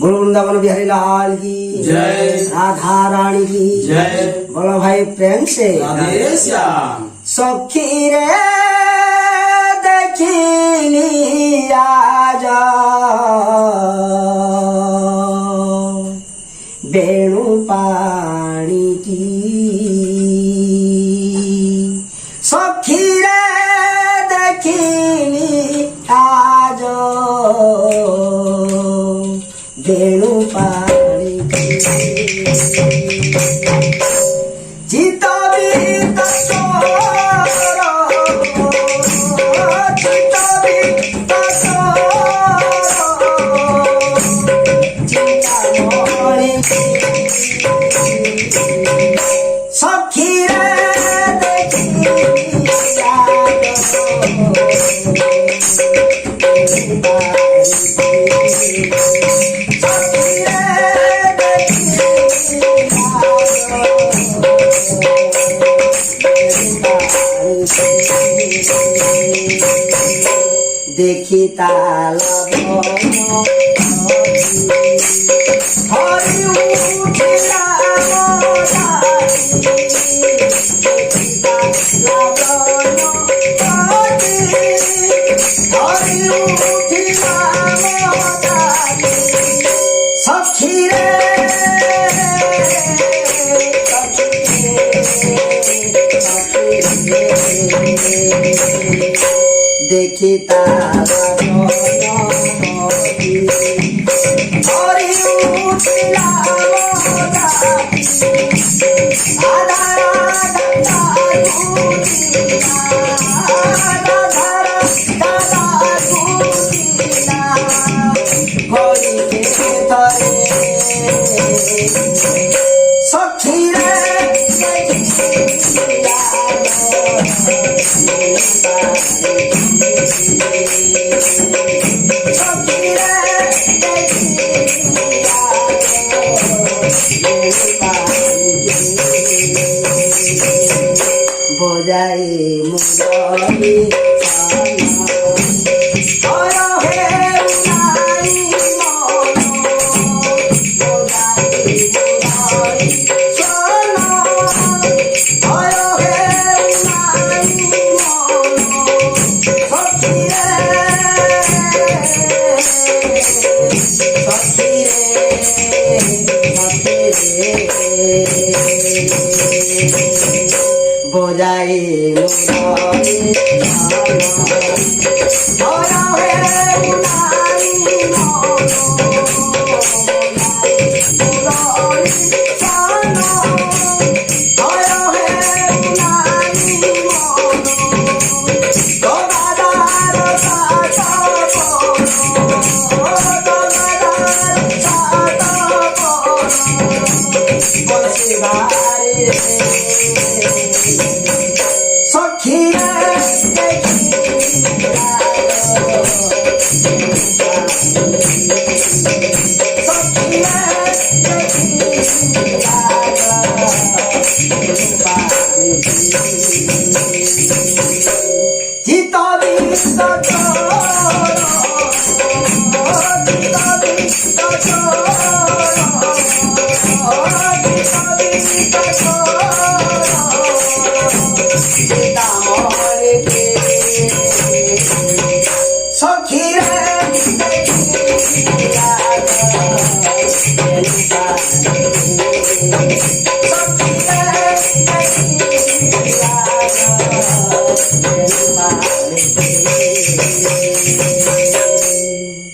बोलो वृंदावन बिहारी लाल की जय। राधा रानी की जय। बोलो भाई प्रेम से राधे श्याम। सखी रे देखिली आज वेणु पाणी की सखी रे देखिली आज वेणु पाणी की चितवित सखी देखी ताल हरि उठिला सखी रे देखी तारा हरि उठिला सखी रे बजाए मुरली बजाए सखी सखी